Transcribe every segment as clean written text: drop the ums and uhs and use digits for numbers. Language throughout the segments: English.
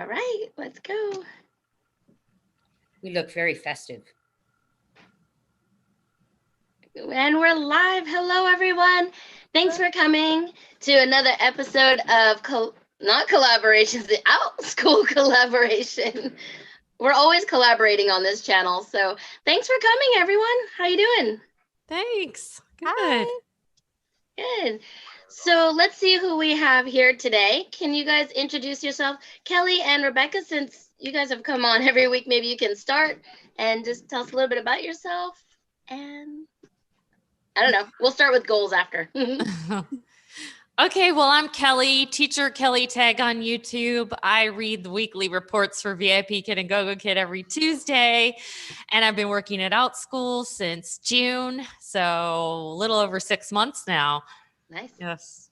All right, let's go. We look very festive. And we're live. Hello, everyone. Thanks for coming to another episode of not collaborations, the Outschool collaboration. We're always collaborating on this channel. So thanks for coming, everyone. How you doing? Thanks. Good. Hi. Good. So let's see who we have here today. Can you guys introduce yourself? Kelly and Rebekah, since you guys have come on every week, maybe you can start and just tell us a little bit about yourself. And I don't know. We'll start with goals after. Okay, well, I'm Kelly, teacher Kelly Tag on YouTube. I read the weekly reports for VIP Kid and Go-Go Kid every Tuesday. And I've been working at Outschool since June. So a little over 6 months now. Nice. Yes.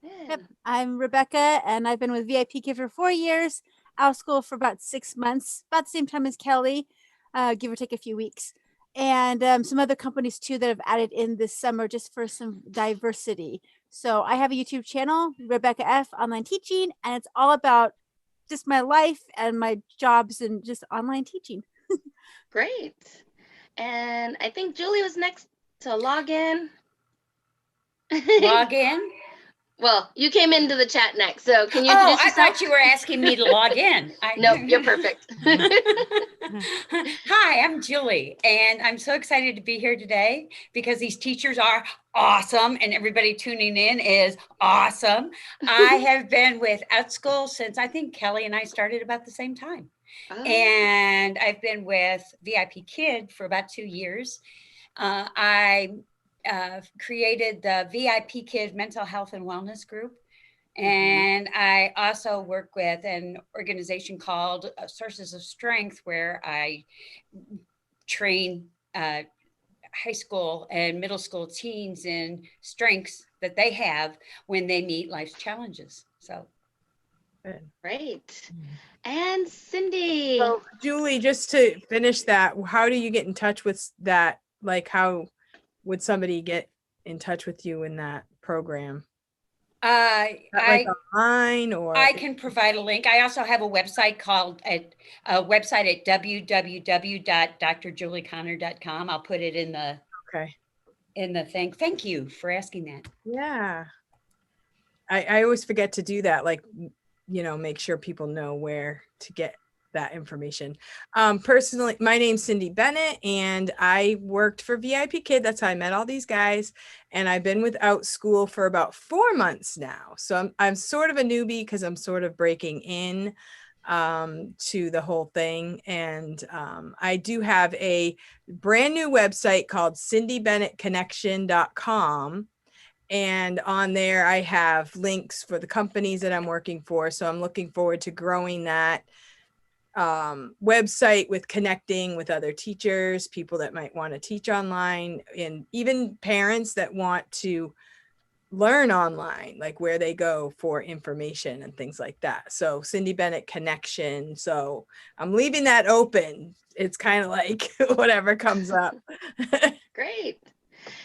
Yep. I'm Rebekah, and I've been with VIP Kid for 4 years, Outschool for about 6 months, about the same time as Kelly, give or take a few weeks. And some other companies too that have added in this summer just for some diversity. So I have a YouTube channel, Rebekah F Online Teaching, and it's all about just my life and my jobs and just online teaching. Great. And I think Julie was next to log in. Log in? Well, you came into the chat next, so can you introduce yourself? I thought you were asking me to log in. Nope, you're perfect. Hi, I'm Julie, and I'm so excited to be here today because these teachers are awesome, and everybody tuning in is awesome. I have been with Outschool since I think Kelly and I started about the same time. And I've been with VIP Kid for about 2 years. I created the VIP Kid Mental Health and Wellness Group. And I also work with an organization called Sources of Strength, where I train high school and middle school teens in strengths that they have when they meet life's challenges. So. Great. And Cindy. So Julie, just to finish that, how do you get in touch with that? Like, how would somebody get in touch with you in that program? Online, or I can provide a link. I also have a website at www.drjulieconnor.com. I'll put it in the thing. Thank you for asking that. Yeah. I always forget to do that. Like, make sure people know where to get that information. Personally, my name's Cindy Bennett, and I worked for VIP Kid. That's how I met all these guys. And I've been with Outschool for about 4 months now. So I'm sort of a newbie because I'm sort of breaking in to the whole thing. And I do have a brand new website called cindybennettconnection.com. And on there, I have links for the companies that I'm working for. So I'm looking forward to growing that website with connecting with other teachers, people that might want to teach online, and even parents that want to learn online, like where they go for information and things like that. So Cindy Bennett Connection. So I'm leaving that open. It's kind of like whatever comes up. Great.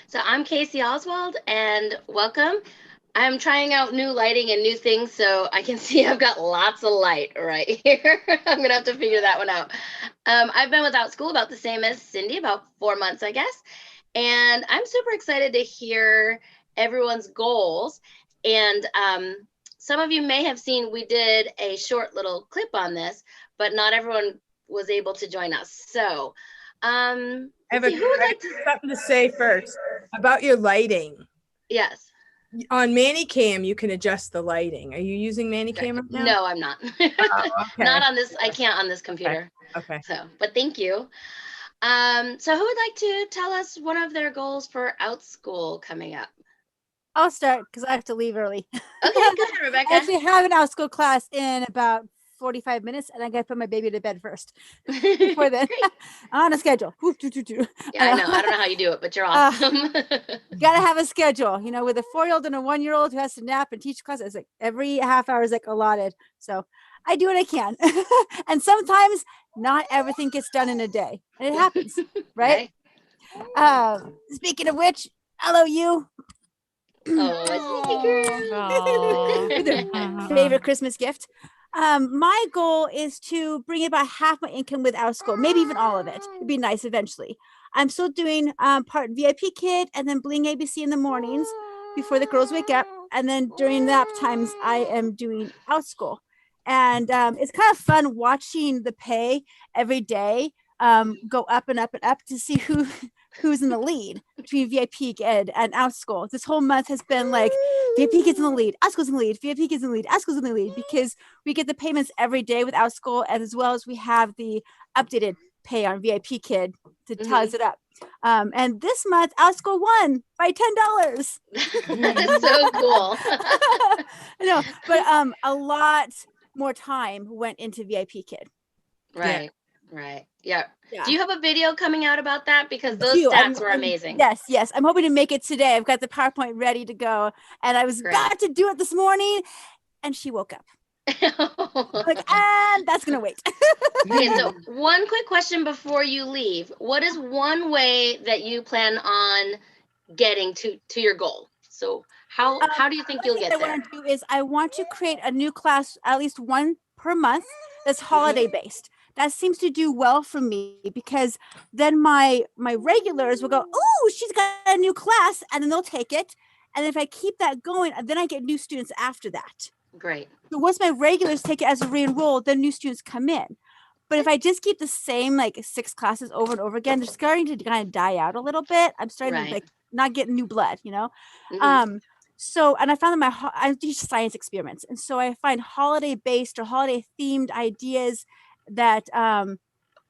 So I'm Kasey Oswald, and welcome. I'm trying out new lighting and new things, so I can see I've got lots of light right here. I'm going to have to figure that one out. I've been with Outschool about the same as Cindy, about 4 months, I guess. And I'm super excited to hear everyone's goals. And some of you may have seen we did a short little clip on this, but not everyone was able to join us. So I have something to say first about your lighting. Yes. On ManyCam, you can adjust the lighting. Are you using ManyCam right now? No, I'm not. Okay. Not on this. I can't on this computer. Okay. So, but thank you. So who would like to tell us one of their goals for Outschool coming up? I'll start because I have to leave early. Okay, go ahead, Rebekah. I actually have an Outschool class in about 45 minutes, and I got to put my baby to bed first. Before then, on a schedule. Yeah, I know. I don't know how you do it, but you're awesome. Gotta have a schedule, with a 4-year-old and a 1-year-old who has to nap and teach class. It's like every half hour is like allotted. So I do what I can. And sometimes not everything gets done in a day. And it happens, right? Speaking of which, hello you. Oh, Favorite Christmas gift. My goal is to bring about half my income with Outschool, maybe even all of it. It'd be nice eventually. I'm still doing part VIP Kid and then Bling ABC in the mornings before the girls wake up. And then during nap times, I am doing Outschool. And it's kind of fun watching the pay every day go up and up and up to see who's in the lead between VIP Kid and Outschool. This whole month has been like VIP Kid's in the lead, Outschool's in the lead, VIP Kid's in the lead, Outschool's in the lead, because we get the payments every day with Outschool, as well as we have the updated pay on VIP Kid to ties it up. And this month, Outschool won by $10. That is so cool. I know, but a lot more time went into VIP Kid. Right. Right. Yeah. Yeah. Do you have a video coming out about that? Because those do. stats were amazing. Yes. I'm hoping to make it today. I've got the PowerPoint ready to go. And I was about to do it this morning and she woke up. Like, and that's going to wait. Okay, so one quick question before you leave. What is one way that you plan on getting to your goal? So how do you think you'll get there? What I want to do is I want to create a new class, at least one per month, that's holiday based. That seems to do well for me because then my regulars will go, oh, she's got a new class, and then they'll take it. And if I keep that going, then I get new students after that. Great. So once my regulars take it as a re-enroll, then new students come in. But if I just keep the same like 6 classes over and over again, they're starting to kind of die out a little bit. I'm starting to like not get new blood, you know? So, and I found that I teach science experiments. And so I find holiday based or holiday themed ideas that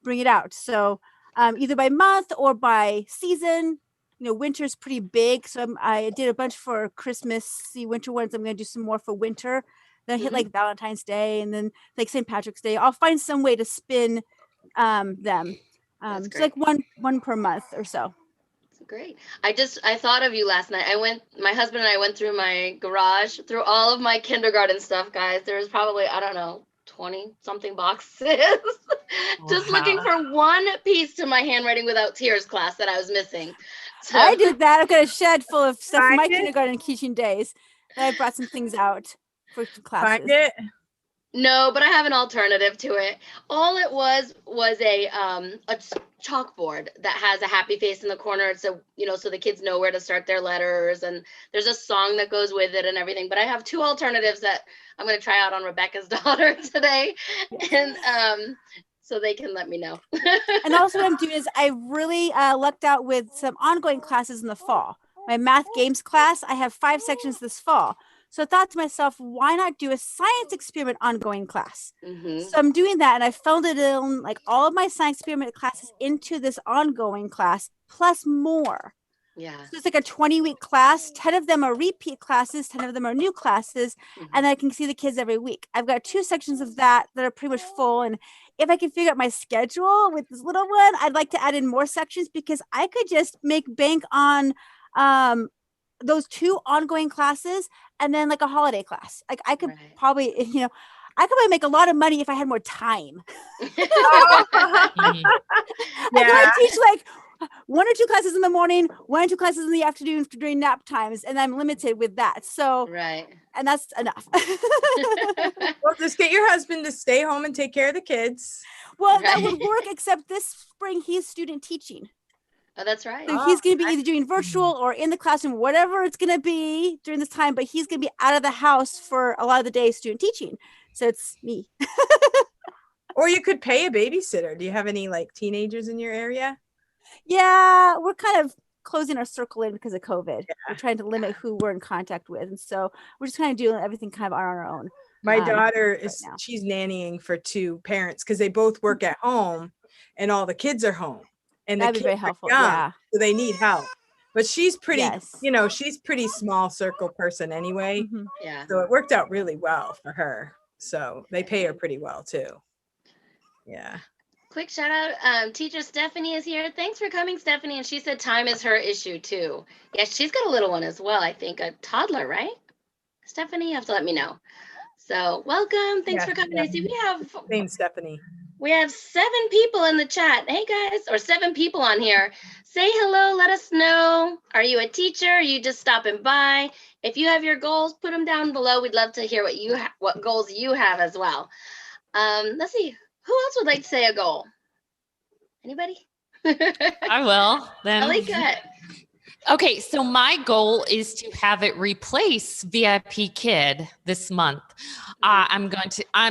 bring it out. So either by month or by season. You know, winter's pretty big. So I did a bunch for Christmas, winter ones. I'm going to do some more for winter. Then I hit like Valentine's Day and then like St. Patrick's Day. I'll find some way to spin them. So like one per month or so. Great. I thought of you last night. My husband and I went through my garage, through all of my kindergarten stuff, guys. There was probably, I don't know, 20 something boxes. Just looking for one piece to my handwriting without tears class that I was missing. So I did that. I've got a shed full of stuff from my kindergarten teaching days. And I brought some things out for classes. Find it? No, but I have an alternative to it. All it was a chalkboard that has a happy face in the corner, so so the kids know where to start their letters, and there's a song that goes with it and everything. But I have 2 alternatives that I'm going to try out on Rebekah's daughter today, and so they can let me know. And also what I'm doing is I really lucked out with some ongoing classes in the fall. My math games class, I have 5 sections this fall. So I thought to myself, why not do a science experiment ongoing class? So I'm doing that, and I folded in like all of my science experiment classes into this ongoing class, plus more. Yeah. So it's like a 20-week class. 10 of them are repeat classes, 10 of them are new classes, and I can see the kids every week. I've got 2 sections of that are pretty much full, and if I can figure out my schedule with this little one, I'd like to add in more sections because I could just make bank on those 2 ongoing classes and then like a holiday class. Like I could probably, I could probably make a lot of money if I had more time. I could teach like 1 or 2 classes in the morning, 1 or 2 classes in the afternoon during nap times, and I'm limited with that. So, and that's enough. Well, just get your husband to stay home and take care of the kids. Well, that would work, except this spring he's student teaching. Oh, that's right. So he's going to be either doing virtual or in the classroom, whatever it's going to be during this time, but he's going to be out of the house for a lot of the day student teaching. So it's me. Or you could pay a babysitter. Do you have any like teenagers in your area? Yeah, we're kind of closing our circle in because of COVID. We're trying to limit who we're in contact with. And so we're just kind of doing everything kind of on our own. My daughter she's nannying for 2 parents because they both work at home and all the kids are home. And that'd be very helpful. Young, so they need help. But she's pretty, she's pretty small circle person anyway. Yeah. So it worked out really well for her. So they pay her pretty well too. Yeah. Quick shout out. Teacher Stephanie is here. Thanks for coming, Stephanie. And she said time is her issue too. Yeah, she's got a little one as well. I think a toddler, right? Stephanie, you have to let me know. So welcome. Thanks for coming. I see we have. Thanks, Stephanie. We have 7 people in the chat. Hey guys, or 7 people on here. Say hello, let us know. Are you a teacher? Are you just stopping by? If you have your goals, put them down below. We'd love to hear what goals you have as well. Let's see, who else would like to say a goal? Anybody? I will then. Ellie, go ahead. Okay, so my goal is to have it replace VIP Kid this month. I'm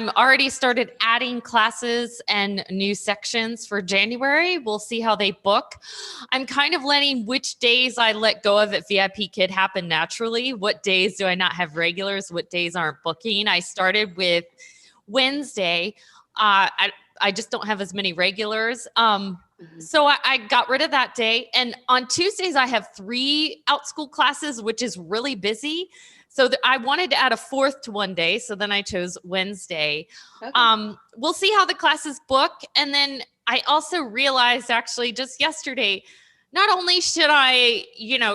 already started adding classes and new sections for January. We'll see how they book. I'm kind of letting which days I let go of at VIP Kid happen naturally. What days do I not have regulars? What days aren't booking? I started with Wednesday. I just don't have as many regulars. So I got rid of that day. And on Tuesdays, I have 3 Outschool classes, which is really busy. So I wanted to add a 4th to one day. So then I chose Wednesday. Okay. We'll see how the classes book. And then I also realized actually just yesterday, not only should I,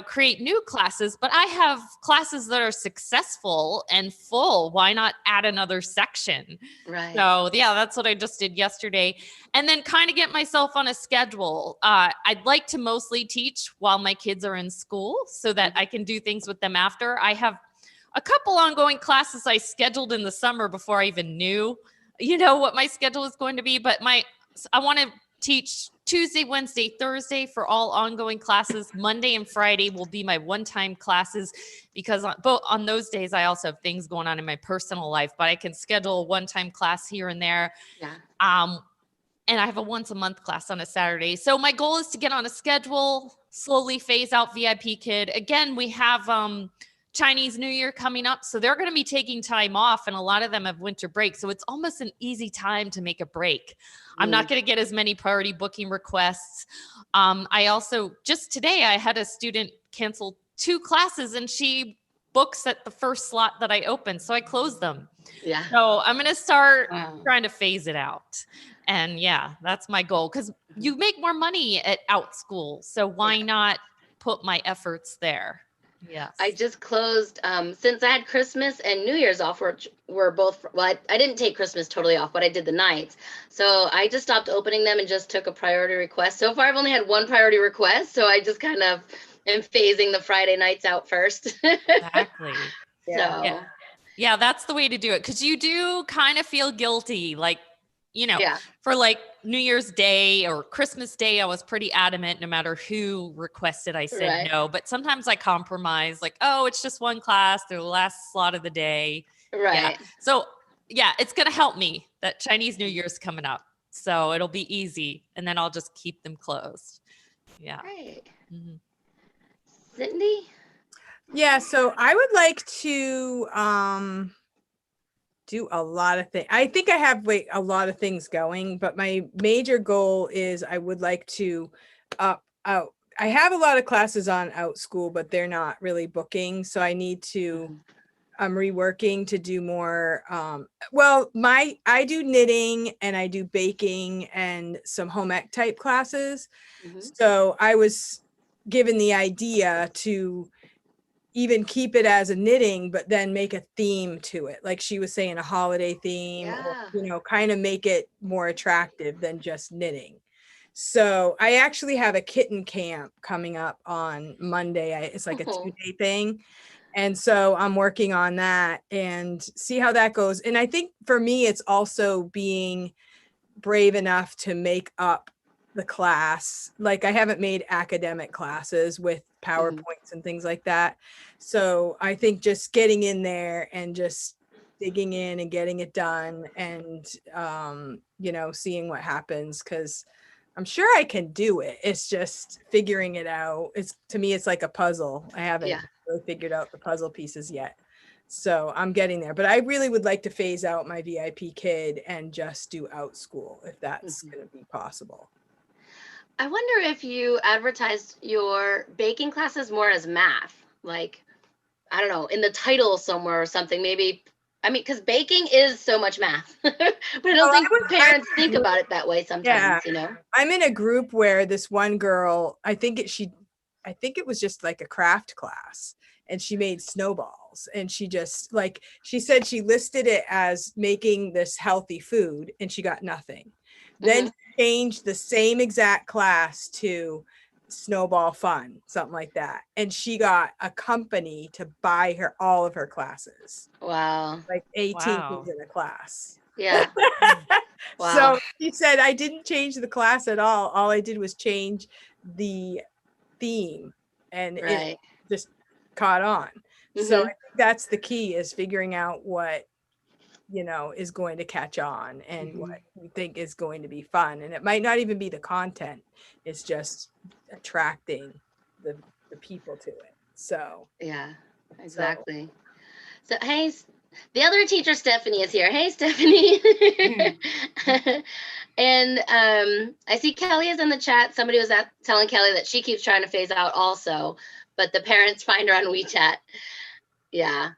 create new classes, but I have classes that are successful and full. Why not add another section? Right. So yeah, that's what I just did yesterday. And then kind of get myself on a schedule. I'd like to mostly teach while my kids are in school so that I can do things with them after. I have a couple ongoing classes I scheduled in the summer before I even knew, what my schedule is going to be. But I want to teach Tuesday, Wednesday, Thursday for all ongoing classes. Monday and Friday will be my one-time classes because on those days, I also have things going on in my personal life, but I can schedule a one-time class here and there. Yeah. And I have a once a month class on a Saturday. So my goal is to get on a schedule, slowly phase out VIP Kid. Again, we have Chinese New Year coming up. So they're going to be taking time off and a lot of them have winter break. So it's almost an easy time to make a break. I'm not going to get as many priority booking requests. I also, just today, I had a student cancel 2 classes and she books at the first slot that I opened. So I closed them. Yeah. So I'm going to start trying to phase it out. And yeah, that's my goal because you make more money at Outschool. So why not put my efforts there? Yes. I just closed, since I had Christmas and New Year's off, which were both, well, I didn't take Christmas totally off, but I did the nights. So I just stopped opening them and just took a priority request. So far, I've only had 1 priority request. So I just kind of am phasing the Friday nights out first. Exactly. Yeah, that's the way to do it. Cause you do kind of feel guilty. Like, for like New Year's Day or Christmas Day, I was pretty adamant no matter who requested, I said no. But sometimes I compromise like, oh, it's just 1 class. They're the last slot of the day. Right. Yeah. So yeah, it's going to help me that Chinese New Year's coming up. So it'll be easy. And then I'll just keep them closed. Yeah. Right. Mm-hmm. Cindy? Yeah. So I would like to, do a lot of things. I think I have a lot of things going, but my major goal is I would like to I have a lot of classes on Outschool, but they're not really booking. So I need to, I'm reworking to do more. I do knitting and I do baking and some home ec type classes. So I was given the idea to even keep it as a knitting, but then make a theme to it. Like she was saying, a holiday theme, or, kind of make it more attractive than just knitting. So I actually have a kitten camp coming up on Monday. It's like a 2-day thing. And so I'm working on that and see how that goes. And I think for me, it's also being brave enough to make up the class. Like I haven't made academic classes with PowerPoints and things like that. So I think just getting in there and just digging in and getting it done and, seeing what happens. Cause I'm sure I can do it. It's just figuring it out. To me, it's like a puzzle. I haven't really figured out the puzzle pieces yet. So I'm getting there, but I really would like to phase out my VIP Kid and just do Outschool if that's going to be possible. I wonder if you advertised your baking classes more as math, like, I don't know, in the title somewhere or something, maybe. I mean, because baking is so much math, but I don't think parents think about it that way sometimes, I'm in a group where this one girl, I think it was just like a craft class and she made snowballs and she just she said she listed it as making this healthy food and she got nothing. then changed the same exact class to Snowball Fun, something like that. And she got a company to buy her all of her classes, Wow. like 18 Wow. kids in a class. Yeah. So Wow. she said, I didn't change the class at all. All I did was change the theme, and it Right. just caught on. So I Mhm. think that's the key, is figuring out what, is going to catch on, and what you think is going to be fun. And it might not even be the content. It's just attracting the people to it. So Yeah. Exactly. So, hey, the other teacher, Stephanie, is here. Hey, Stephanie. And I see Kelly is in the chat. Somebody was telling Kelly that she keeps trying to phase out also, but the parents find her on WeChat. Yeah.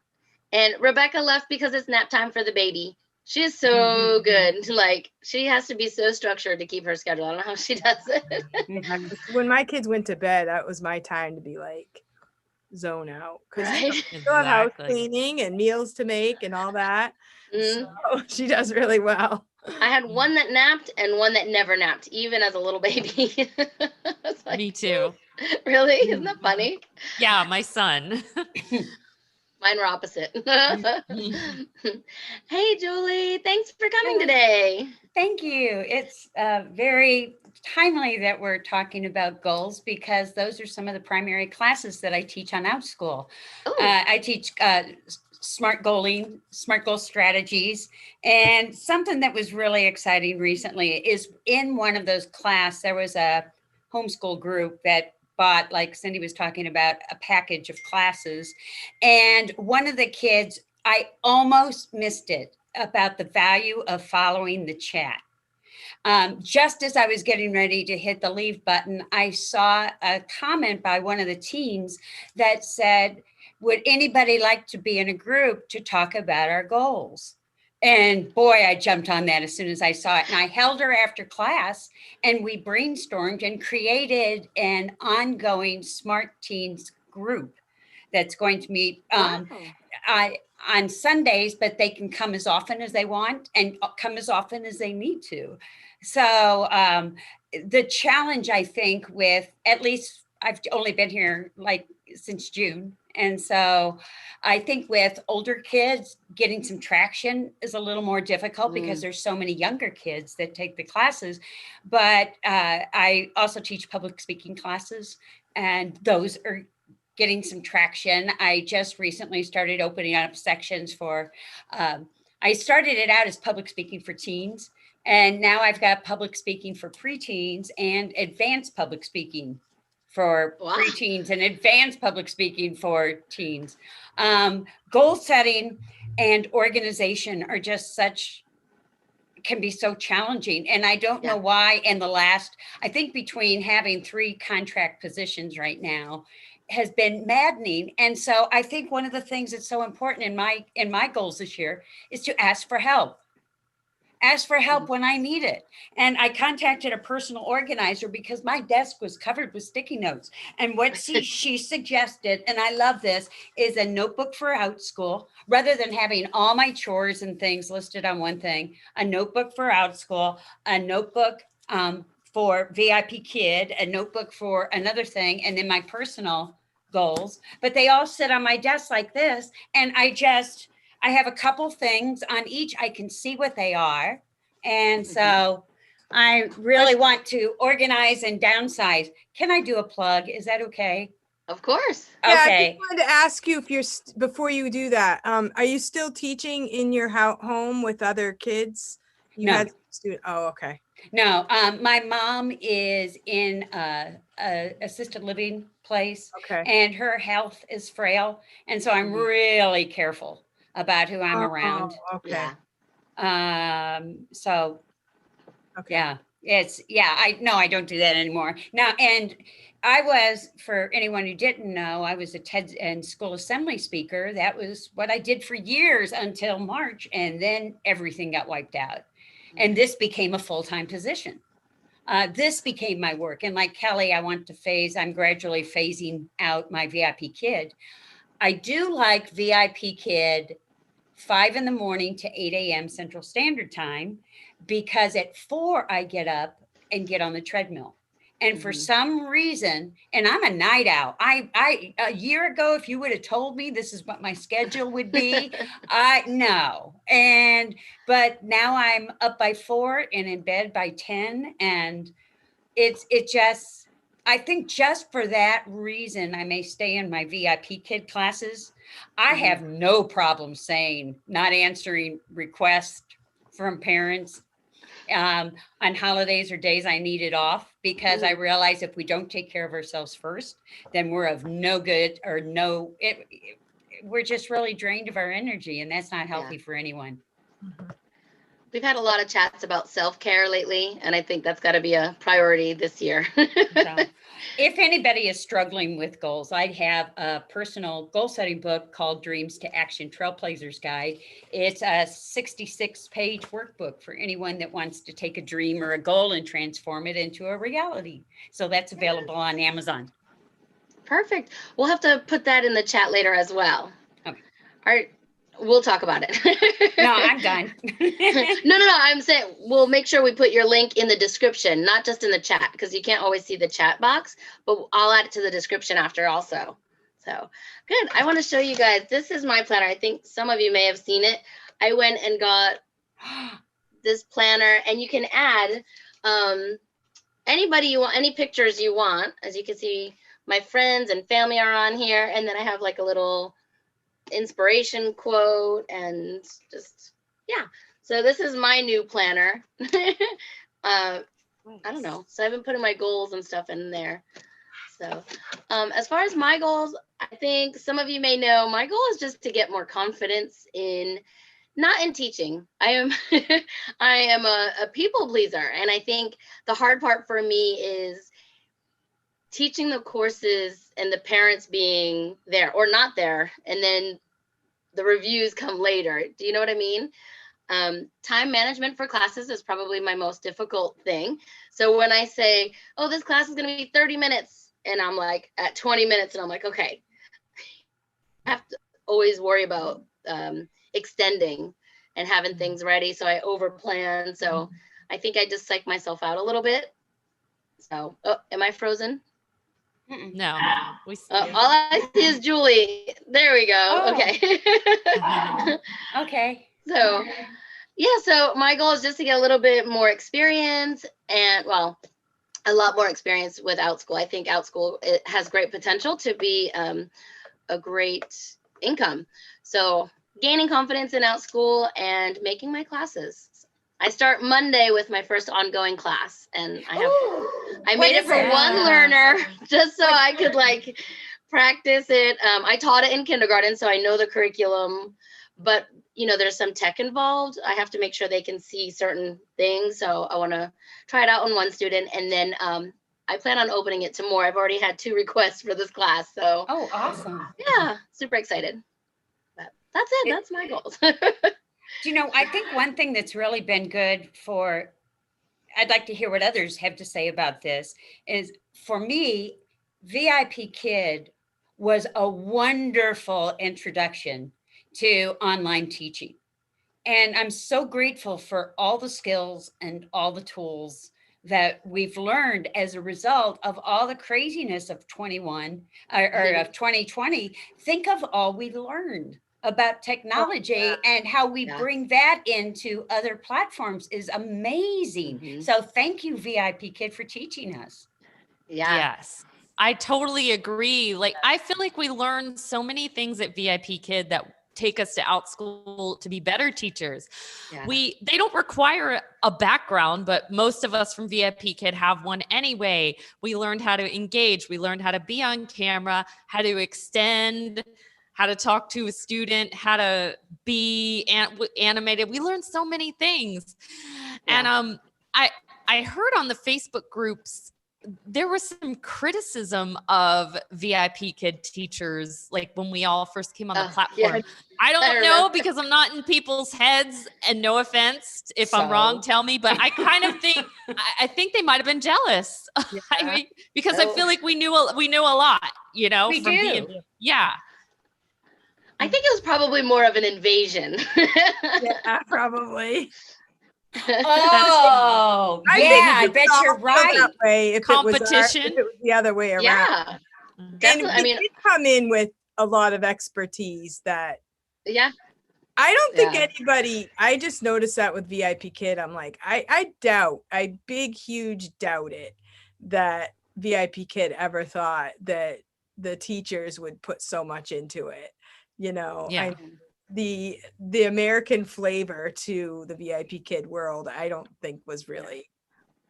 And Rebekah left because it's nap time for the baby. She is so good. Like, she has to be so structured to keep her schedule. I don't know how she does it. when my kids went to bed, that was my time to be like, zone out, because Right. still have house Exactly. cleaning and meals to make and all that. Mm. So she does really well. I had one that napped and one that never napped, even as a little baby. It's like, Me too. really? Isn't that funny? Yeah, my son. Mine were opposite. Hey, Julie, thanks for coming today. Thank you. It's very timely that we're talking about goals, because those are some of the primary classes that I teach on Outschool. I teach smart goaling, smart goal strategies. And something that was really exciting recently is, in one of those classes, there was a homeschool group that bought, like Cindy was talking about, a package of classes. And one of the kids, I almost missed it, about the value of following the chat. Just as I was getting ready to hit the leave button, I saw a comment by one of the teens that said, would anybody like to be in a group to talk about our goals? And boy, I jumped on that as soon as I saw it. And I held her after class, and we brainstormed and created an ongoing Smart Teens group that's going to meet on Sundays, but they can come as often as they want and come as often as they need to. So the challenge, I think, with, at least I've only been here like since June. And so I think with older kids, getting some traction is a little more difficult because there's so many younger kids that take the classes. But I also teach public speaking classes, and those are getting some traction. I just recently started opening up sections for, I started it out as public speaking for teens, and now I've got public speaking for preteens and advanced public speaking for preteens and advanced public speaking for teens. Goal setting and organization are just can be so challenging. And I don't know why in the last, I think between having 3 contract positions right now has been maddening. And so I think one of the things that's so important in my goals this year is to ask for help. Ask for help when I need it. And I contacted a personal organizer because my desk was covered with sticky notes. And what she suggested, and I love this, is a notebook for Outschool. Rather than having all my chores and things listed on one thing, a notebook for Outschool, a notebook for VIP Kid, a notebook for another thing, and then my personal goals. But they all sit on my desk like this. And I have a couple things on each. I can see what they are. And so I really want to organize and downsize. Can I do a plug? Is that okay? Of course. Yeah, Okay. I just wanted to ask you, if you're before you do that, are you still teaching in your home with other kids? You had student. Oh, okay. No, my mom is in a assisted living place, and her health is frail, and so I'm really careful about who I'm around. Okay. So yeah, I don't do that anymore now. And I was, for anyone who didn't know, I was a TED and school assembly speaker. That was what I did for years until March, and then everything got wiped out. And this became a full-time position. This became my work. And like Kelly, I'm gradually phasing out my VIP Kid. I do like VIP Kid 5 a.m. to 8 a.m. Central Standard Time. because at 4 I get up and get on the treadmill. And for some reason, and I'm a night owl. I a year ago, if you would have told me this is what my schedule would be, I know. But now I'm up by 4 and in bed by 10. And it just, I think just for that reason, I may stay in my VIP kid classes. I have no problem saying not answering requests from parents on holidays or days I need it off, because I realize if we don't take care of ourselves first, then we're of no good, or we're just really drained of our energy, and that's not healthy for anyone. We've had a lot of chats about self-care lately, and I think that's got to be a priority this year. So, if anybody is struggling with goals, I have a personal goal setting book called Dreams to Action Trailblazers Guide. It's a 66-page workbook for anyone that wants to take a dream or a goal and transform it into a reality. So that's available on Amazon. Perfect. We'll have to put that in the chat later as well. Okay. All right. We'll talk about it. No, I'm done. No. I'm saying we'll make sure we put your link in the description, not just in the chat, because you can't always see the chat box, but I'll add it to the description after also. So good. I want to show you guys. This is my planner. I think some of you may have seen it. I went and got this planner, and you can add anybody you want, any pictures you want. As you can see, my friends and family are on here. And then I have like a little inspiration quote and just, yeah. So this is my new planner. I don't know. So I've been putting my goals and stuff in there. So as far as my goals, I think some of you may know my goal is just to get more confidence in, not in teaching. I am a people pleaser. And I think the hard part for me is teaching the courses and the parents being there or not there, and then the reviews come later. Do you know what I mean? Time management for classes is probably my most difficult thing. So when I say, oh, this class is going to be 30 minutes, and I'm like at 20 minutes, and I'm like, okay, I have to always worry about extending and having things ready. So I overplan. So I think I just psych myself out a little bit. So, oh, am I frozen? No, we see all I see is Julie. There we go. Oh. Okay. Okay. So, yeah, so my goal is just to get a little bit more experience, and, well, a lot more experience with Outschool. I think Outschool, it has great potential to be a great income. So gaining confidence in Outschool and making my classes. I start Monday with my first ongoing class, and I made it for one learner just so I could like practice it. I taught it in kindergarten, so I know the curriculum, but you know, there's some tech involved. I have to make sure they can see certain things. So I want to try it out on one student, and then I plan on opening it to more. I've already had 2 requests for this class. So oh, awesome. Yeah, super excited. But that's it. That's my goals. You know, I think one thing that's really been good for, I'd like to hear what others have to say about this, is for me, VIP Kid was a wonderful introduction to online teaching. And I'm so grateful for all the skills and all the tools that we've learned as a result of all the craziness of 21 or of 2020. Think of all we learned about technology and how we bring that into other platforms is amazing. So thank you, VIP Kid, for teaching us. Yes, I totally agree. Like, I feel like we learned so many things at VIP Kid that take us to Outschool to be better teachers. They don't require a background, but most of us from VIP Kid have one anyway. We learned how to engage. We learned how to be on camera, how to extend, how to talk to a student, how to be animated. We learned so many things. And I heard on the Facebook groups, there was some criticism of VIP Kid teachers, like when we all first came on the platform. I don't know, because I'm not in people's heads, and no offense, if I'm wrong, tell me, but I kind of think, I think they might've been jealous. I mean, because I feel like we knew a lot, you know, we do. I think it was probably more of an invasion. Probably. Oh, I yeah, think I we bet would all you're feel right. that way if Competition. if it was the other way around. Yeah, And definitely. I we mean, did come in with a lot of expertise that yeah, I don't think Yeah. anybody, I just noticed that with VIP Kid. I'm like, I huge doubt it that VIP Kid ever thought that the teachers would put so much into it. You know, Yeah. the American flavor to the VIP Kid world, I don't think was really,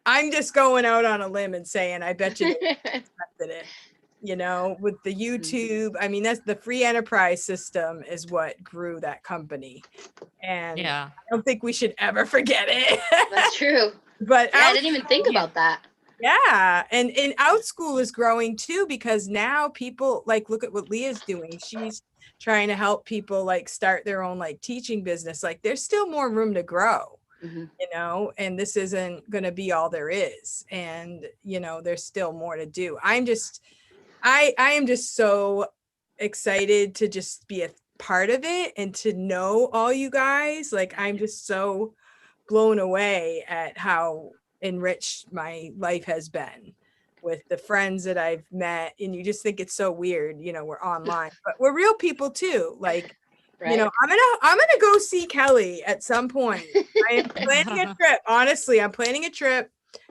I'm just going out on a limb and saying, I bet you they expected it. You know, with the YouTube, I mean, that's the free enterprise system is what grew that company. And Yeah. I don't think we should ever forget it. That's true. But Yeah, I didn't even think about that. yeah, and Outschool is growing too, because now people like, look at what Leah's doing. She's trying to help people like start their own like teaching business. Like there's still more room to grow, Mhm. you know, and this isn't going to be all there is. And, you know, there's still more to do. I am just so excited to just be a part of it and to know all you guys. Like I'm just so blown away at how enriched my life has been with the friends that I've met. And you just think it's so weird, you know, we're online, but we're real people too. Like, Right. you know, I'm gonna go see Kelly at some point. I am planning a trip. Honestly, I'm planning a trip.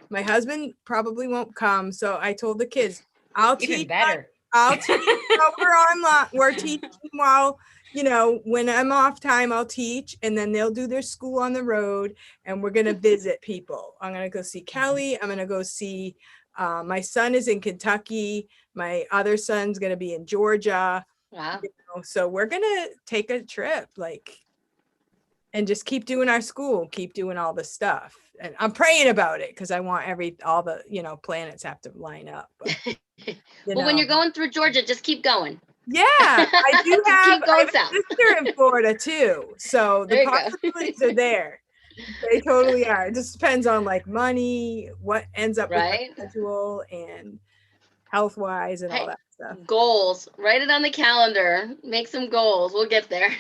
My husband probably won't come. So I told the kids, I'll Even teach better. I'll teach while we're online. We're teaching while, you know, when I'm off time, I'll teach, and then they'll do their school on the road, and we're gonna visit people. I'm gonna go see Kelly. I'm gonna go see. My son is in Kentucky. My other son's gonna be in Georgia. Wow. You know, so we're gonna take a trip, like, and just keep doing our school, keep doing all the stuff. And I'm praying about it because I want all the, you know, planets have to line up. But, Well, when you're going through Georgia, just keep going. yeah, I do Just have, keep going a south. sister in Florida too. So the There you go. possibilities are there. They totally are. It just depends on like money, what ends up with Right. my schedule, and health wise and all Hey, that stuff. goals. Write it on the calendar. Make some goals. We'll get there.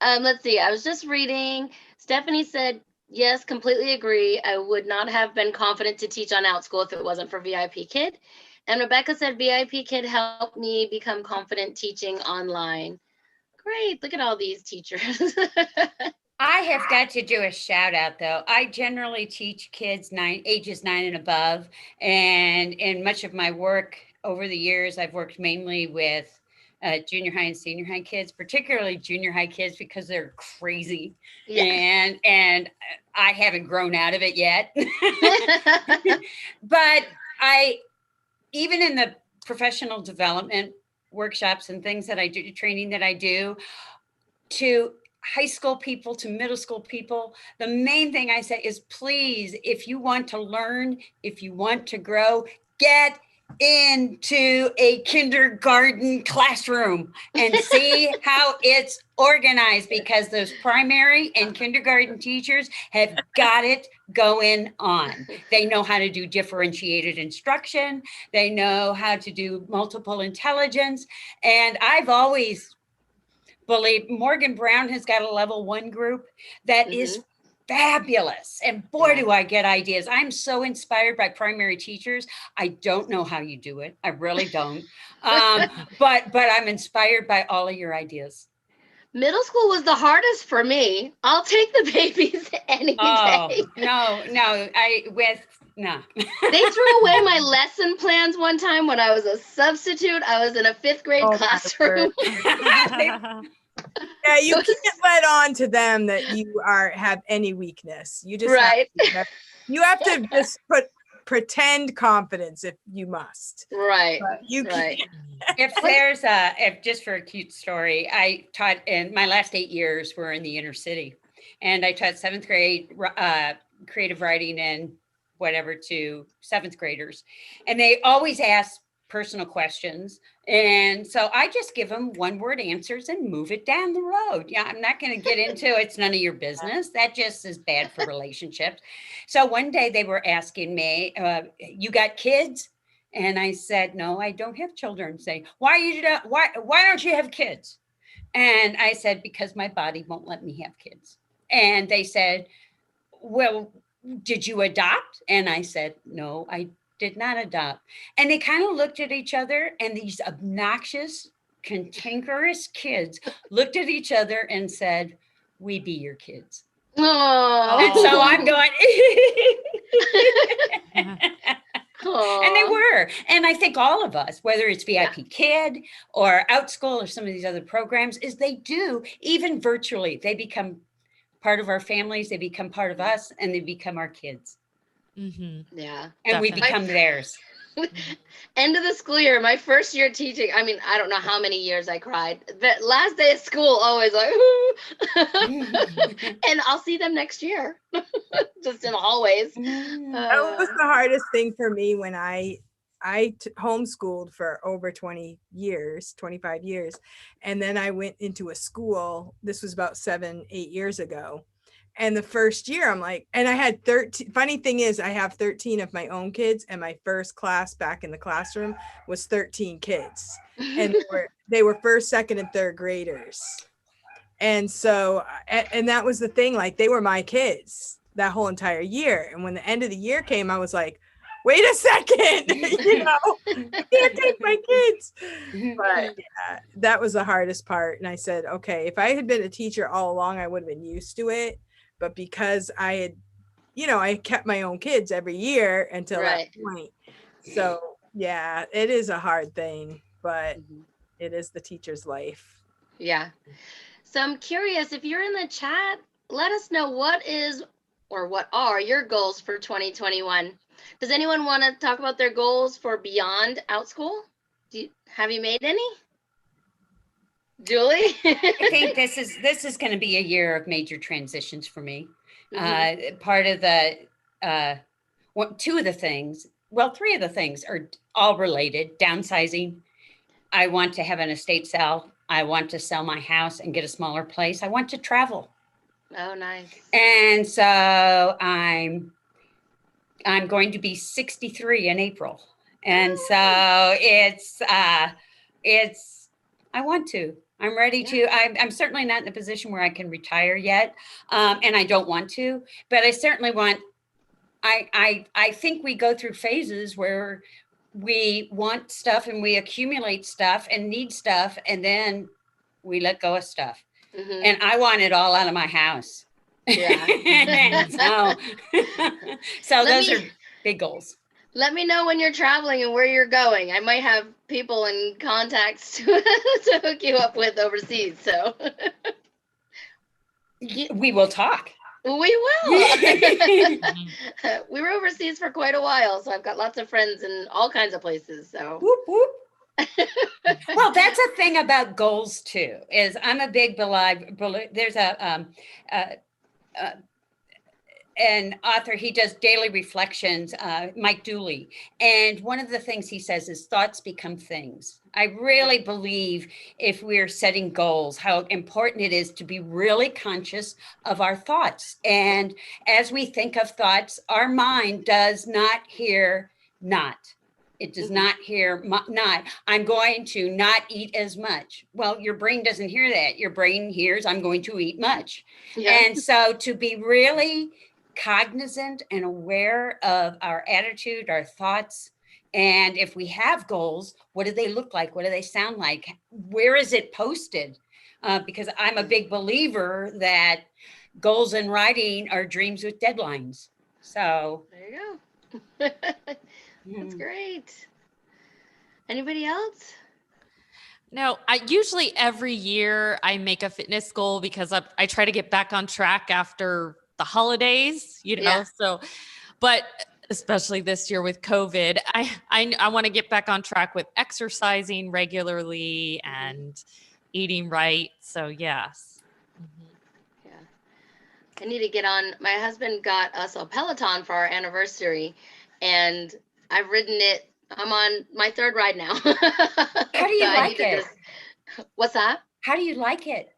Let's see. I was just reading. Stephanie said, yes, completely agree. I would not have been confident to teach on Outschool if it wasn't for VIP Kid. And Rebekah said, VIP Kid helped me become confident teaching online. Great. Look at all these teachers. I have got to do a shout out though. I generally teach kids ages 9 and above. And in much of my work over the years, I've worked mainly with junior high and senior high kids, particularly junior high kids, because they're crazy. Yeah. And I haven't grown out of it yet. But even in the professional development workshops and things that I do, training that I do, to high school people, to middle school people, the main thing I say is, please, if you want to learn, if you want to grow, get into a kindergarten classroom and see how it's organized, because those primary and kindergarten teachers have got it going on. They know how to do differentiated instruction. They know how to do multiple intelligence. And I've always believe Morgan Brown has got a level 1 group that is fabulous. And boy, do I get ideas. I'm so inspired by primary teachers. I don't know how you do it. I really don't. But I'm inspired by all of your ideas. Middle school was the hardest for me. I'll take the babies any day. No. They threw away my lesson plans one time when I was a substitute. I was in a 5th grade classroom. Yeah, you can't let on to them that you have any weakness. You just you have to just pretend confidence if you must. Right. But you can't. If just for a cute story, I taught, in my last 8 years were in the inner city, and I taught 7th grade creative writing and whatever to 7th graders, and they always ask personal questions. And so I just give them 1-word answers and move it down the road. Yeah, I'm not going to get into it's none of your business. That just is bad for relationships. So one day they were asking me, you got kids? And I said, no, I don't have children. Say, why don't you have kids? And I said, because my body won't let me have kids. And they said, well, did you adopt? And I said, no, I did not adopt. And they kind of looked at each other, and these obnoxious, cantankerous kids looked at each other and said, we be your kids. Oh. And so I'm going, Aw. and they were. And I think all of us, whether it's VIP Kid or Outschool or some of these other programs, is they do, even virtually, they become part of our families, they become part of us, and they become our kids. Mm-hmm. Yeah. And we Definitely. become theirs. End of the school year, my first year teaching. I mean, I don't know how many years I cried. The last day of school, always like, and I'll see them next year, just in the hallways. That was the hardest thing for me when I homeschooled for over 20 years, 25 years. And then I went into a school. This was about 7-8 years ago. And the first year I'm like, and I had 13. Funny thing is, I have 13 of my own kids, and my first class back in the classroom was 13 kids. And they were first, second, and third graders. And so, and that was the thing, like they were my kids that whole entire year. And when the end of the year came, I was like, wait a second, I can't take my kids. But yeah, that was the hardest part. And I said, okay, if I had been a teacher all along, I would have been used to it. But because I had, I kept my own kids every year until that point. So yeah, it is a hard thing, but it is the teacher's life. Yeah. So I'm curious, if you're in the chat, let us know what are your goals for 2021. Does anyone want to talk about their goals for beyond Outschool? Have you made any? Julie? I think this is going to be a year of major transitions for me. Part of the two of the things, well, three of the things are all related. Downsizing. I want to have an estate sale. I want to sell my house and get a smaller place. I want to travel. Oh, nice. And so I'm going to be 63 in April. And so it's I want to. I'm ready to. I'm certainly not in a position where I can retire yet, and I don't want to. But I certainly want. I think we go through phases where we want stuff and we accumulate stuff and need stuff, and then we let go of stuff. And I want it all out of my house. Yeah. So those are big goals. Let me know when you're traveling and where you're going. I might have people in contacts to hook you up with overseas. So we will talk. We will. We were overseas for quite a while, so I've got lots of friends in all kinds of places. So whoop, whoop. Well, that's a thing about goals too, is I'm a big believer. There's an author, he does daily reflections, Mike Dooley. And one of the things he says is thoughts become things. I really believe if we're setting goals, how important it is to be really conscious of our thoughts. And as we think of thoughts, our mind does not hear not. It does not hear not. I'm going to not eat as much. Well, your brain doesn't hear that. Your brain hears I'm going to eat much. Yeah. And so to be really cognizant and aware of our attitude, our thoughts, and if we have goals, what do they look like? What do they sound like? Where is it posted? Because I'm a big believer that goals in writing are dreams with deadlines. So there you go. That's great. Anybody else? No, I usually every year I make a fitness goal because I try to get back on track after the holidays, so, but especially this year with COVID, I want to get back on track with exercising regularly and eating right. So yes. Yeah. I need to get on. My husband got us a Peloton for our anniversary, and I've ridden it. I'm on my third ride now. How do you like it? What's that? How do you like it?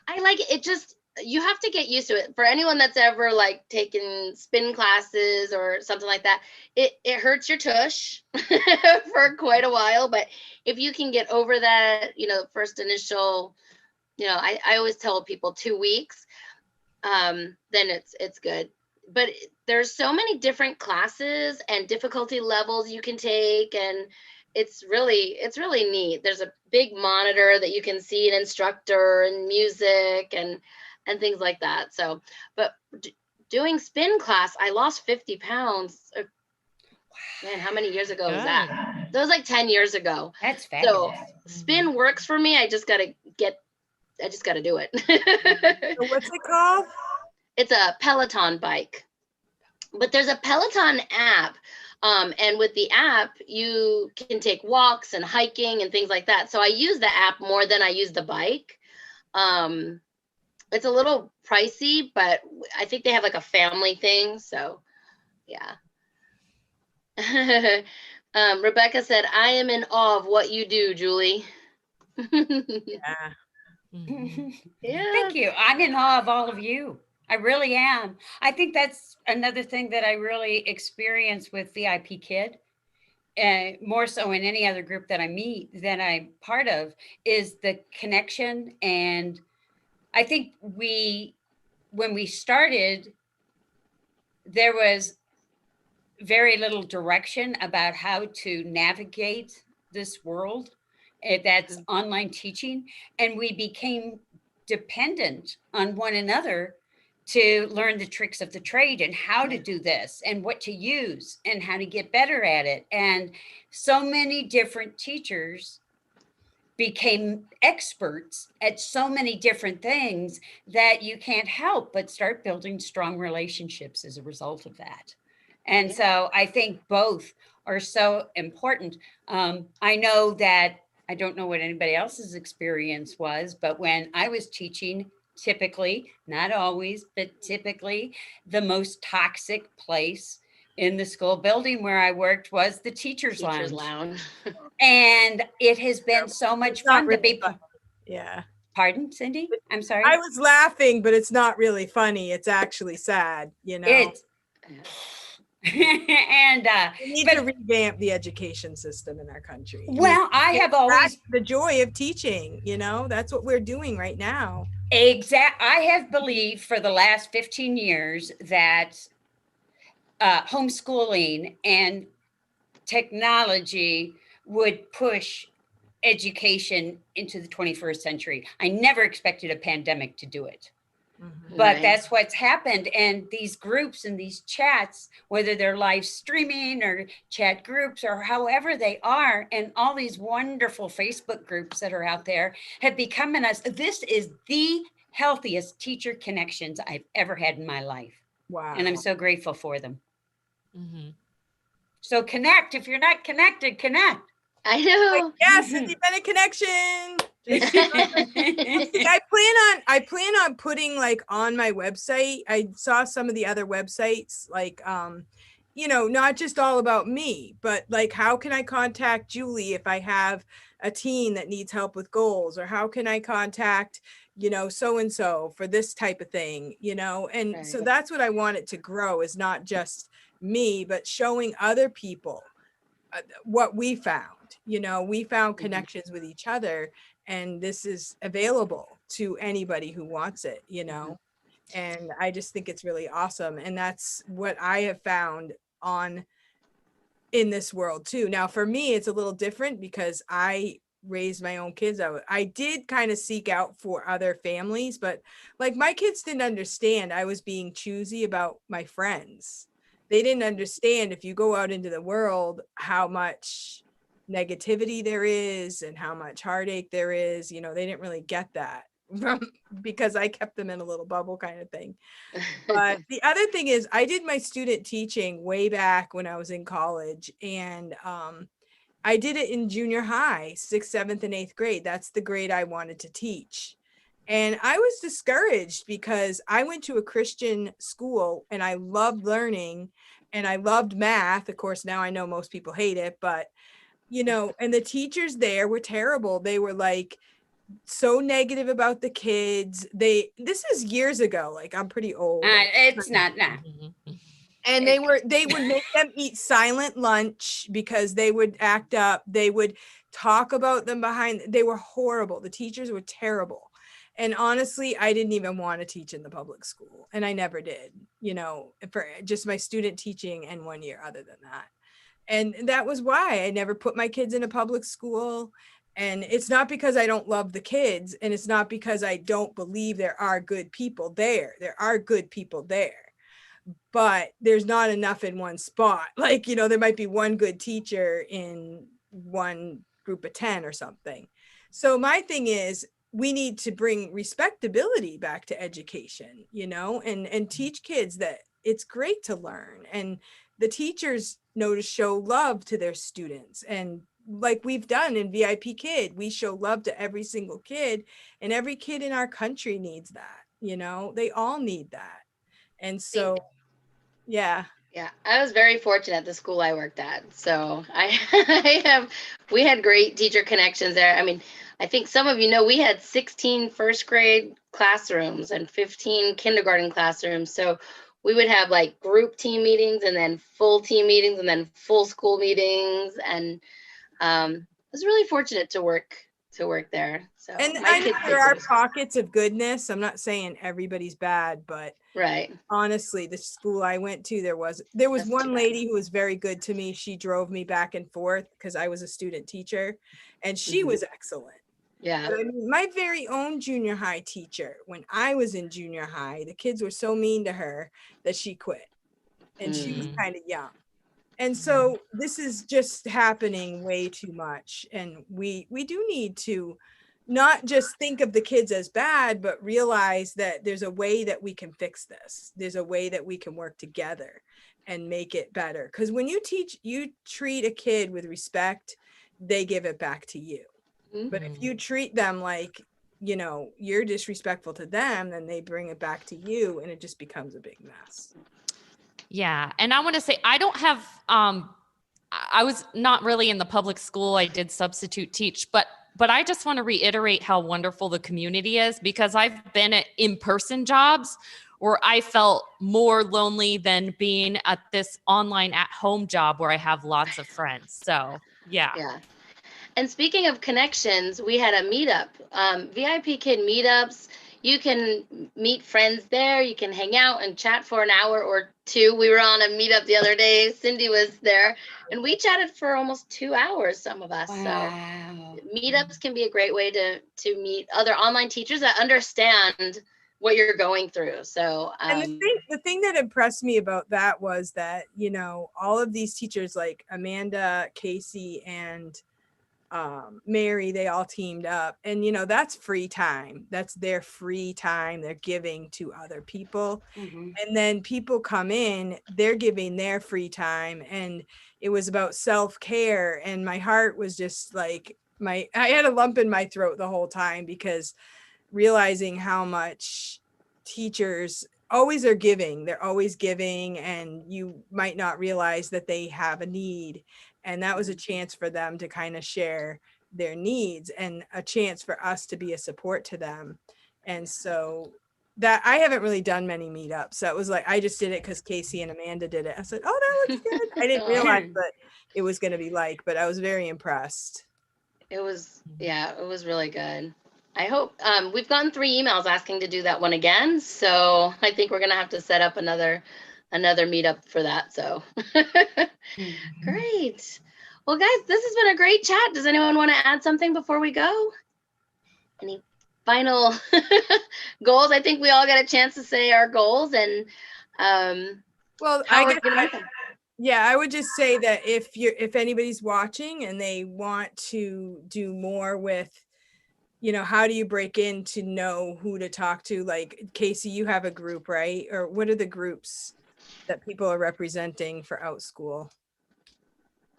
I like it. It just, you have to get used to it. For anyone that's ever like taken spin classes or something like that, it hurts your tush for quite a while. But if you can get over that, first initial, I always tell people 2 weeks. then it's good. But there's so many different classes and difficulty levels you can take, and it's really neat. There's a big monitor that you can see an instructor and music and things like that. So, but doing spin class, I lost 50 pounds. Man, how many years ago was that? That was like 10 years ago. That's fabulous. So spin works for me. I just gotta do it. So what's it called? It's a Peloton bike, but there's a Peloton app. And with the app, you can take walks and hiking and things like that. So I use the app more than I use the bike. It's a little pricey, but I think they have like a family thing. So yeah. Rebekah said, I am in awe of what you do, Julie. Yeah. Yeah. Thank you. I'm in awe of all of you. I really am. I think that's another thing that I really experience with VIP Kid, and more so in any other group that I meet that I'm part of, is the connection. And I think when we started, there was very little direction about how to navigate this world that's online teaching. And we became dependent on one another to learn the tricks of the trade and how to do this and what to use and how to get better at it. And so many different teachers became experts at so many different things that you can't help but start building strong relationships as a result of that. And so I think both are so important. I know that, I don't know what anybody else's experience was, but when I was teaching, typically, not always, but typically, the most toxic place in the school building where I worked was the teacher's lounge. And it has been so much fun to be. Yeah. Pardon, Cindy? I'm sorry. I was laughing, but it's not really funny. It's actually sad, you know. It's and we need to revamp the education system in our country. Well, I have always the joy of teaching, you know, that's what we're doing right now. I have believed for the last 15 years that homeschooling and technology would push education into the 21st century. I never expected a pandemic to do it. But that's what's happened. And these groups and these chats, whether they're live streaming or chat groups or however they are, and all these wonderful Facebook groups that are out there have become this is the healthiest teacher connections I've ever had in my life. Wow. And I'm so grateful for them. So connect. If you're not connected, connect. I know. Like, yes, independent connection. I plan on putting like on my website. I saw some of the other websites, like you know, not just all about me, but like how can I contact Julie if I have a teen that needs help with goals, or how can I contact, you know, so and so for this type of thing, you know. And so that's what I want it to grow, is not just me, but showing other people what we found. You know, we found connections with each other, and this is available to anybody who wants it, you know. And I just think it's really awesome. And that's what I have found in this world too. Now, for me, it's a little different because I raised my own kids. I did kind of seek out for other families, but like my kids didn't understand I was being choosy about my friends. They didn't understand, if you go out into the world, how much negativity there is and how much heartache there is. You know, they didn't really get that because I kept them in a little bubble kind of thing. But the other thing is, I did my student teaching way back when I was in college, and I did it in junior high, 6th, 7th, and 8th grade. That's the grade I wanted to teach. And I was discouraged because I went to a Christian school and I loved learning and I loved math. Of course, now I know most people hate it, but you know, and the teachers there were terrible. They were like so negative about the kids. This is years ago. Like, I'm pretty old. It's not. And they would make them eat silent lunch because they would act up. They would talk about them behind. They were horrible. The teachers were terrible. And honestly, I didn't even want to teach in the public school, and I never did, for just my student teaching and 1 year other than that. And that was why I never put my kids in a public school. And it's not because I don't love the kids, and it's not because I don't believe there are good people there. There are good people there, but there's not enough in one spot. Like, there might be one good teacher in one group of 10 or something. So my thing is, we need to bring respectability back to education, and teach kids that it's great to learn, and the teachers know to show love to their students. And like we've done in VIP Kid, we show love to every single kid, and every kid in our country needs that. They all need that. And so, yeah. Yeah, I was very fortunate at the school I worked at. So we had great teacher connections there. I mean, I think some of we had 16 first grade classrooms and 15 kindergarten classrooms. So we would have like group team meetings and then full team meetings and then full school meetings. And I was really fortunate to work there. So And I know there are pockets of goodness. I'm not saying everybody's bad, but right. Honestly, the school I went to, there was one lady who was very good to me. She drove me back and forth because I was a student teacher, and she was excellent. Yeah. But I mean, my very own junior high teacher, when I was in junior high, the kids were so mean to her that she quit, and she was kind of young. And so this is just happening way too much. And we do need to not just think of the kids as bad, but realize that there's a way that we can fix this. There's a way that we can work together and make it better. Because when you treat a kid with respect, they give it back to you. But if you treat them like, you're disrespectful to them, then they bring it back to you, and it just becomes a big mess. Yeah. And I want to say, I don't have, I was not really in the public school. I did substitute teach, but I just want to reiterate how wonderful the community is, because I've been at in-person jobs where I felt more lonely than being at this online at-home job where I have lots of friends. So, yeah. Yeah. And speaking of connections, we had a meetup, VIP Kid Meetups. You can meet friends there. You can hang out and chat for an hour or two. We were on a meetup the other day. Cindy was there, and we chatted for almost 2 hours, some of us. Wow. So meetups can be a great way to meet other online teachers that understand what you're going through. So and the thing that impressed me about that was that, all of these teachers like Amanda, Kasey, and Mary, they all teamed up, and that's free time. That's their free time they're giving to other people. And then people come in, they're giving their free time, and it was about self-care. And my heart was just like, I had a lump in my throat the whole time, because realizing how much teachers always are giving, they're always giving, and you might not realize that they have a need. And that was a chance for them to kind of share their needs, and a chance for us to be a support to them. And so that I haven't really done many meetups. So it was like, I just did it because Kasey and Amanda did it. I said, oh, that looks good. I didn't realize what it was going to be like, but I was very impressed. it was really good. I hope we've gotten 3 emails asking to do that one again. So I think we're going to have to set up another meetup for that. So great. Well, guys, this has been a great chat. Does anyone want to add something before we go? Any final goals? I think we all got a chance to say our goals, and well, I would just say that if anybody's watching and they want to do more with, how do you break in to know who to talk to? Like, Kasey, you have a group, right? Or what are the groups that people are representing for Outschool?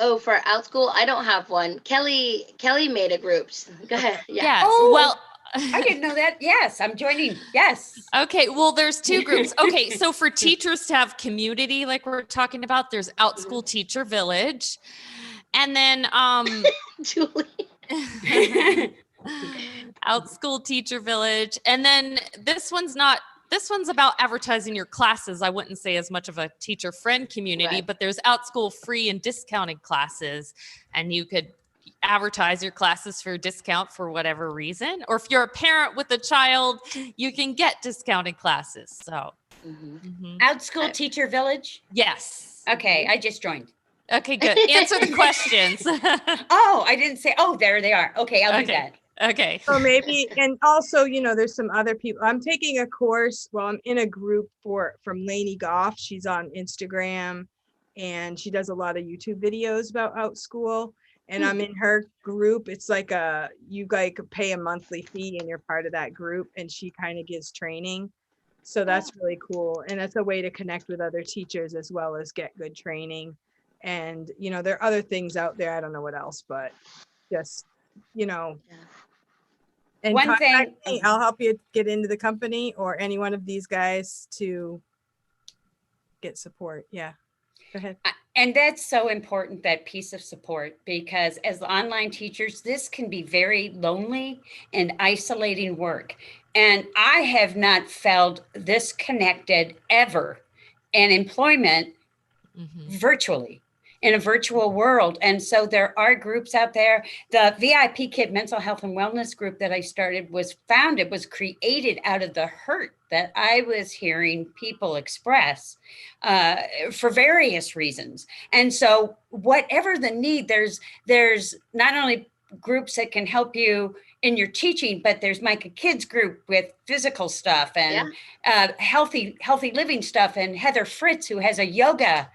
Oh, for Outschool, I don't have one. Kelly made a group. Go ahead. Yeah. Yes. Oh, well, I didn't know that. Yes, I'm joining. Yes. Okay. Well, there's 2 groups. Okay. So for teachers to have community, like we're talking about, there's Outschool Teacher Village. And then, Julie. Outschool Teacher Village. And then this one's about advertising your classes. I wouldn't say as much of a teacher friend community, Right. but there's Outschool free and discounted classes, and you could advertise your classes for discount for whatever reason. Or if you're a parent with a child, you can get discounted classes. So, Outschool Teacher Village? yes. Okay, I just joined. Okay, good. Answer the questions. Oh, I didn't say, oh, there they are. Okay, I'll do that. Okay. So maybe, and also, there's some other people. I'm taking a course. Well, I'm in a group from Lainey Goff. She's on Instagram and she does a lot of YouTube videos about Outschool. And I'm in her group. It's like you guys could pay a monthly fee and you're part of that group. And she kind of gives training. So that's really cool. And that's a way to connect with other teachers as well as get good training. And, there are other things out there. I don't know what else, but just, and One thing, me. I'll help you get into the company or any one of these guys to get support. Yeah, go ahead. And that's so important, that piece of support, because as online teachers, this can be very lonely and isolating work. And I have not felt this connected ever in employment virtually, in a virtual world. And so there are groups out there. The Vipkid Mental Health and Wellness group that I started was created out of the hurt that I was hearing people express for various reasons. And so whatever the need, there's not only groups that can help you in your teaching, but there's Micah Kids group with physical stuff and healthy living stuff, and Heather Fritz, who has a yoga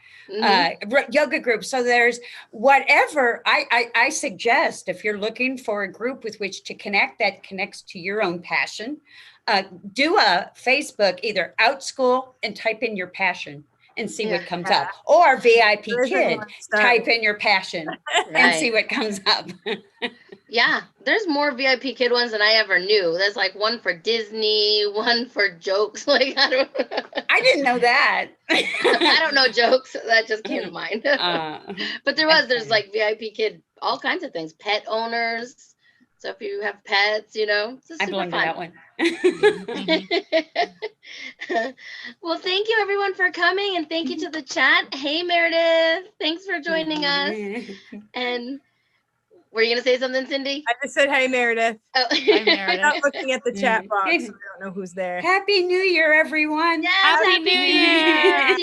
group. So there's whatever I suggest, if you're looking for a group with which to connect that connects to your own passion, do a Facebook, either Outschool and type in your passion and see what comes up, or Vipkid, type in your passion and see what comes up. Yeah, there's more Vipkid ones than I ever knew. There's like one for Disney, one for jokes. Like, I didn't know that. I don't know jokes. That just came to mind. But there's like Vipkid, all kinds of things. Pet owners. So if you have pets, it's I super belong to fun. that one. Well, thank you everyone for coming, and thank you to the chat. Hey Meredith, thanks for joining us. And were you gonna say something, Cindy? I just said, hey, Meredith. Oh. Hi, Meredith. I'm not looking at the chat box. So I don't know who's there. Happy New Year, everyone. Yes, Happy New Year. See you guys